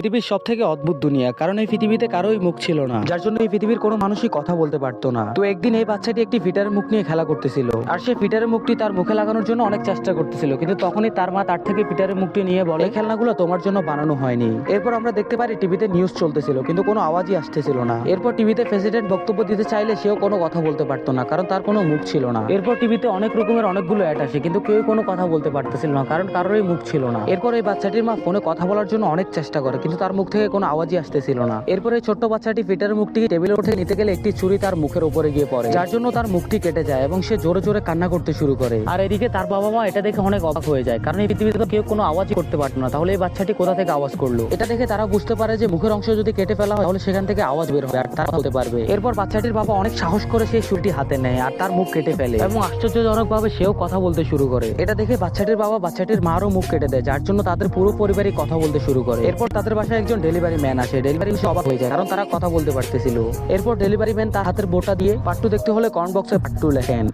পৃথিবীর সব থেকে অদ্ভুত দুনিয়া, কারণ এই পৃথিবীতে কারোই মুখ ছিল না, যার জন্য এই পৃথিবীর কোনো মানুষই কথা বলতে পারতো না। তো একদিন এই বাচ্চাটি একটি ফিটারের মুখ নিয়ে খেলা করতেছিল, আর সে ফিটারের মুখটি তার মুখে লাগানোর জন্য অনেক চেষ্টা করতেছিল, কিন্তু তখনই তার মা তার থেকে ফিটারের মুখটি নিয়ে বলে, এই খেলনাগুলো তোমার জন্য বানানো হয়নি। এরপর আমরা দেখতে পারি টিভিতে নিউজ চলতেছিল, কিন্তু কোনো আওয়াজই আসতেছিল না। এরপর টিভিতে প্রেসিডেন্ট বক্তব্য দিতে চাইলে সেও কোনো কথা বলতে পারতো না, কারণ তার কোনো মুখ ছিল না। এরপর টিভিতে অনেক রকমের অনেকগুলো অ্যাড আসে, কিন্তু কেউ কোনো কথা বলতে পারতেছিল না, কারণ কারোরই মুখ ছিল না। এরপর এই বাচ্চাটির মা ফোনে কথা বলার জন্য অনেক চেষ্টা করে, কিন্তু তার মুখ থেকে কোনো আওয়াজই আসতেছিল না। এরপরে ছোট্ট বাচ্চাটি ফিটারের মুখটিকে টেবিলের উপর থেকে নিতে গেলে একটি ছুরি তার মুখের উপরে গিয়ে পড়ে, যার জন্য তার মুখটি কেটে যায় এবং সে জোরে জোরে কান্না করতে শুরু করে। আর এদিকে তার বাবা মা এটা দেখে অনেক অবাক হয়ে যায়, কারণ এই পৃথিবীতে তো কেউ কোনো আওয়াজই করতে পারতো না, তাহলে এই বাচ্চাটি কোথা থেকে আওয়াজ করলো। এটা দেখে তারা বুঝতে পারে যে মুখের অংশ যদি কেটে ফেলা হয় তাহলে সেখান থেকে আওয়াজ বের হবে আর তারা বলতে পারবে। এরপর বাচ্চাটির বাবা অনেক সাহস করে সেই ছুরিটি হাতে নেয় আর তার মুখ কেটে ফেলে এবং আশ্চর্যজনক ভাবে সেও কথা বলতে শুরু করে। এটা দেখে বাচ্চাটির বাবা বাচ্চাটির মারও মুখ কেটে দেয়, যার জন্য তাদের পুরো পরিবারই কথা বলতে শুরু করে। এরপর তাদের বাসায় একজন ডেলিভারি ম্যান আসে, ডেলিভারি সে অবাক হয়ে যায় কারণ তারা কথা বলতে পারতেছিল। এরপর ডেলিভারি ম্যান তার হাতের বোটা দিয়ে পার্ট 2 দেখতে হলে কমেন্ট বক্সে পার্ট 2 লেখেন।